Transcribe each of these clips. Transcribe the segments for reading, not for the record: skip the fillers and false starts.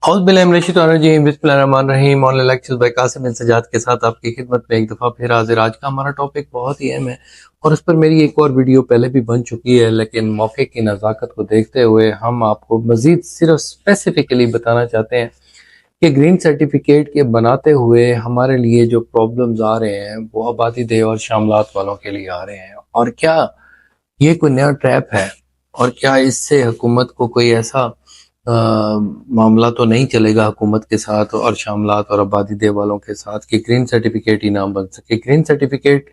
बिस्मिल्लाहिर्रहमानिर्रहीम। Online lectures bye Qasim बिन सजाद के साथ आपकी खिदमत में एक दफ़ा फिर हाजिर। आज का हमारा टॉपिक बहुत ही अहम है और उस पर मेरी एक और वीडियो पहले भी बन चुकी है, लेकिन मौके की नज़ाकत को देखते हुए हम आपको मज़ीद सिर्फ स्पेसिफिकली बताना चाहते हैं कि ग्रीन सर्टिफिकेट के बनाते हुए हमारे लिए जो प्रॉब्लम्स आ रहे हैं वो आबादी देह और शामलात वालों के लिए आ रहे हैं, और क्या ये कोई नया ट्रैप है, और क्या इससे हुकूमत को कोई ऐसा मामला तो नहीं चलेगा हुकूमत के साथ और शामलात और आबादी दे वालों के साथ कि ग्रीन सर्टिफिकेट ही ना बन सके। ग्रीन सर्टिफिकेट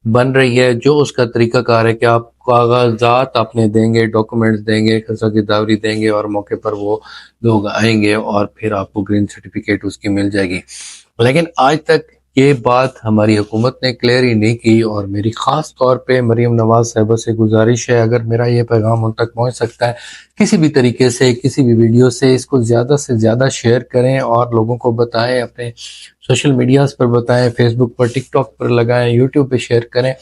बन रही है, जो उसका तरीकाकार है कि आप कागजात आपने देंगे, डॉक्यूमेंट्स देंगे, खसरा गिरदावरी देंगे और मौके पर वो लोग आएंगे और फिर आपको ग्रीन सर्टिफिकेट उसकी मिल जाएगी। लेकिन आज तक ये बात हमारी हुकूमत ने क्लियर ही नहीं की, और मेरी ख़ास तौर पे मरीम नवाज साहिबा से गुजारिश है, अगर मेरा ये पैगाम उन तक पहुंच सकता है किसी भी तरीके से, किसी भी वीडियो से, इसको ज़्यादा से ज़्यादा शेयर करें और लोगों को बताएं, अपने सोशल मीडियाज़ पर बताएं, फेसबुक पर, टिकटॉक पर लगाएं, यूट्यूब पे शेयर करें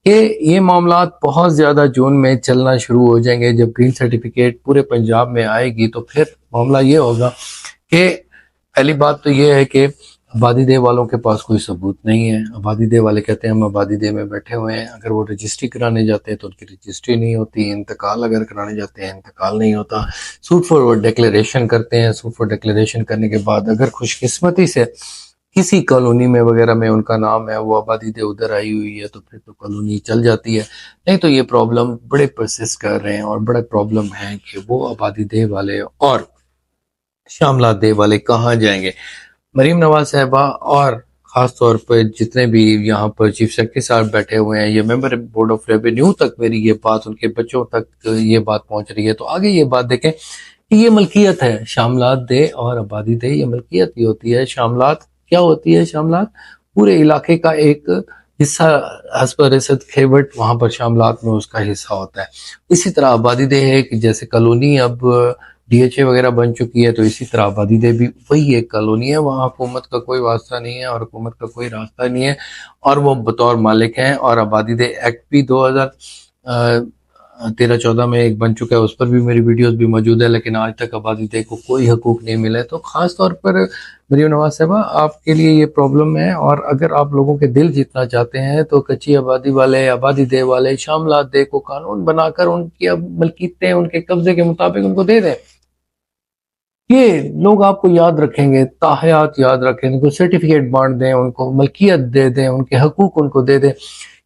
कि ये मामला बहुत ज़्यादा जून में चलना शुरू हो जाएंगे। जब ग्रीन सर्टिफिकेट पूरे पंजाब में आएगी तो फिर मामला ये होगा कि पहली बात तो ये है कि आबादी दे वालों के पास कोई सबूत नहीं है। आबादी दे वाले कहते हैं हम आबादी दे में बैठे हुए हैं, अगर वो रजिस्ट्री कराने जाते हैं तो उनकी रजिस्ट्री नहीं होती, इंतकाल अगर कराने जाते हैं इंतकाल नहीं होता, सूट फॉर डिक्लेरेशन करते हैं, सूट फॉर डिक्लेरेशन करने के बाद अगर खुशकिस्मती से किसी कॉलोनी में वगैरह में उनका नाम है, वो आबादी दे उधर आई हुई है, तो फिर तो कॉलोनी चल जाती है। नहीं तो ये प्रॉब्लम बड़े परसिस्ट कर रहे हैं और बड़ा प्रॉब्लम है कि वो आबादी दे वाले और शामलात दे वाले कहाँ जाएंगे। मरीम नवाज साहिबा और ख़ास तौर पर जितने भी यहाँ पर चीफ सेक्रेटरी साहब बैठे हुए हैं, ये मेंबर बोर्ड ऑफ रेवेन्यू तक मेरी ये बात, उनके बच्चों तक ये बात पहुँच रही है, तो आगे ये बात देखें कि ये मलकियत है। शामलात दे और आबादी दे ये मलकियत ही होती है। शामलात क्या होती है? शामलात पूरे इलाके का एक हिस्सा, हस्ब रसद खेवट, वहाँ पर शामलात में उसका हिस्सा होता है। इसी तरह आबादी दे है कि जैसे कॉलोनी अब DHA वगैरह बन चुकी है, तो इसी तरह आबादी दे भी वही एक कॉलोनी है, वहाँ हुकूमत का कोई वास्ता नहीं है और हुकूमत का कोई रास्ता नहीं है, और वो बतौर मालिक हैं। और आबादी दे एक्ट भी 2013-14 में एक बन चुका है, उस पर भी मेरी वीडियोस भी मौजूद है, लेकिन आज तक आबादी दे को कोई हकूक नहीं मिले। तो ख़ास तौर पर मरीम नवाज साहिबा आपके लिए ये प्रॉब्लम है, और अगर आप लोगों के दिल जीतना चाहते हैं तो कच्ची आबादी वाले, आबादी दे वाले, शामलात दे को कानून बनाकर उनकी अब मलकियतें उनके कब्जे के मुताबिक उनको दे दें। ये लोग आपको याद रखेंगे, ताहयात याद रखेंगे, उनको सर्टिफिकेट बांट दें, उनको मलकियत दे दें, उनके हकूक उनको दे दें।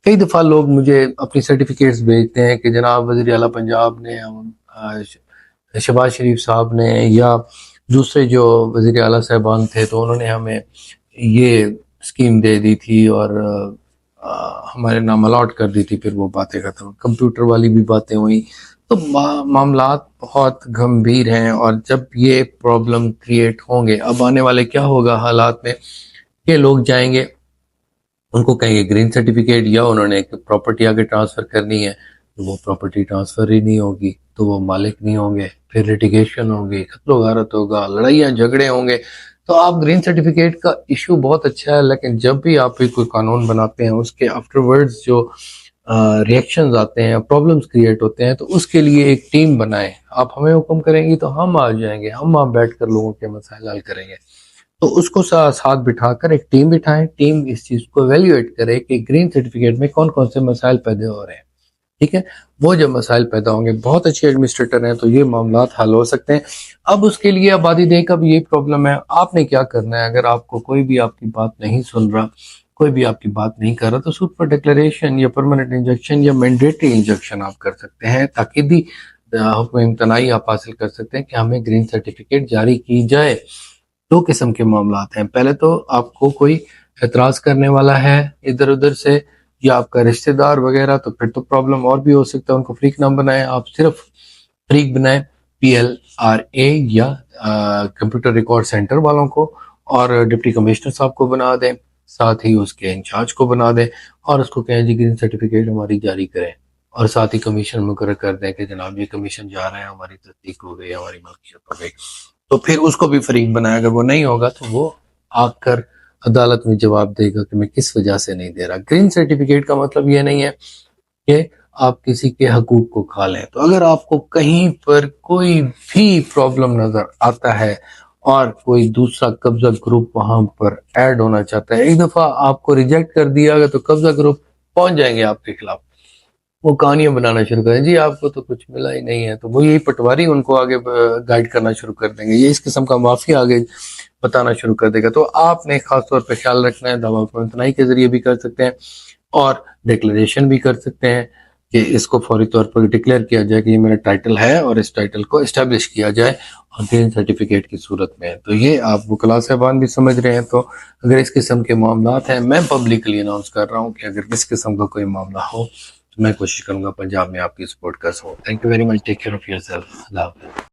कई दफ़ा लोग मुझे अपनी सर्टिफिकेट्स भेजते हैं कि जनाब वज़ीर आला पंजाब ने, शहबाज शरीफ साहब ने, या दूसरे जो वज़ीर आला साहबान थे, तो उन्होंने हमें ये स्कीम दे दी थी और हमारे नाम अलॉट कर दी थी। फिर वो बातें ख़त्म, कंप्यूटर वाली भी बातें हुई। तो मामलात बहुत गंभीर हैं, और जब ये प्रॉब्लम क्रिएट होंगे, अब आने वाले क्या होगा हालात में, ये लोग जाएंगे, उनको कहेंगे ग्रीन सर्टिफिकेट, या उन्होंने एक प्रॉपर्टी आगे ट्रांसफ़र करनी है, तो वो प्रॉपर्टी ट्रांसफ़र ही नहीं होगी, तो वो मालिक नहीं होंगे, फिर लिटिगेशन होगी, खतरो गारत होगा, लड़ाइयाँ झगड़े होंगे। तो आप ग्रीन सर्टिफिकेट का इशू बहुत अच्छा है, लेकिन जब भी आप कोई कानून बनाते हैं उसके आफ्टरवर्ड्स जो रिएक्शंस आते हैं, प्रॉब्लम्स क्रिएट होते हैं, तो उसके लिए एक टीम बनाएं। आप हमें हुक्म करेंगी तो हम आ जाएंगे, हम वहाँ बैठ कर लोगों के मसाइल हल करेंगे। तो उसको साथ बिठाकर एक टीम बिठाएं, टीम इस चीज़ को एवेल्युएट करे कि ग्रीन सर्टिफिकेट में कौन कौन से मसाइल पैदा हो रहे हैं। ठीक है, वो जब मसाइल पैदा होंगे, बहुत अच्छे एडमिनिस्ट्रेटर हैं, तो ये मामलात हल हो सकते हैं। अब उसके लिए आबादी दे का भी यही प्रॉब्लम है। आपने क्या करना है, अगर आपको कोई भी आपकी बात नहीं सुन रहा, कोई भी आपकी बात नहीं कर रहा, तो सूट फॉर डिक्लेरेशन या परमानेंट इंजेक्शन या मैंडेटरी इंजेक्शन आप कर सकते हैं, ताकि भी हुक्म इम्तनाई आप हासिल कर सकते हैं कि हमें ग्रीन सर्टिफिकेट जारी की जाए। दो किस्म के मामलात हैं, पहले तो आपको कोई एतराज़ करने वाला है इधर उधर से, या आपका रिश्तेदार वगैरह, तो फिर तो प्रॉब्लम और भी हो सकता है। उनको फ्रीक नाम बनाएं, आप सिर्फ फ्रीक बनाएं, PLRA, या कंप्यूटर रिकॉर्ड सेंटर वालों को, और डिप्टी कमिश्नर साहब को बना दें, साथ ही उसके इंचार्ज को बना दें, और उसको कहें जी ग्रीन सर्टिफिकेट हमारी जारी करें, और साथ ही कमीशन मुकर्रर कर दें कि जनाब ये कमीशन जा रहा है, हमारी तस्दीक हो गई, हमारी मलकियत हो गई। तो फिर उसको भी फरीक बनाया। अगर वो नहीं होगा तो वो आकर अदालत में जवाब देगा कि मैं किस वजह से नहीं दे रहा। ग्रीन सर्टिफिकेट का मतलब ये नहीं है कि आप किसी के हकूक को खा लें। तो अगर आपको कहीं पर कोई भी प्रॉब्लम नजर आता है اور کوئی دوسرا قبضہ گروپ وہاں پر ایڈ ہونا چاہتا ہے، ایک دفعہ آپ کو ریجیکٹ کر دیا گیا تو قبضہ گروپ پہنچ جائیں گے آپ کے خلاف، وہ کہانیاں بنانا شروع کریں، جی آپ کو تو کچھ ملا ہی نہیں ہے، تو وہ یہی پٹواری ان کو آگے گائیڈ کرنا شروع کر دیں گے، یہ اس قسم کا مافیا آگے بتانا شروع کر دے گا۔ تو آپ نے خاص طور پہ خیال رکھنا ہے، دعویٰ فرمائی کے ذریعے بھی کر سکتے ہیں اور ڈکلیریشن بھی کر سکتے ہیں کہ اس کو فوری طور پر ڈکلیئر کیا جائے کہ یہ میرا ٹائٹل ہے، اور اس ٹائٹل کو اسٹیبلش کیا جائے اور گرین سرٹیفکیٹ کی صورت میں۔ تو یہ آپ وکلاء صاحبان بھی سمجھ رہے ہیں، تو اگر اس قسم کے معاملات ہیں، میں پبلکلی اناؤنس کر رہا ہوں کہ اگر اس قسم کا کوئی معاملہ ہو تو میں کوشش کروں گا پنجاب میں آپ کی سپورٹ کر سکوں۔ Thank you very much, take care of yourself, اللہ حافظ۔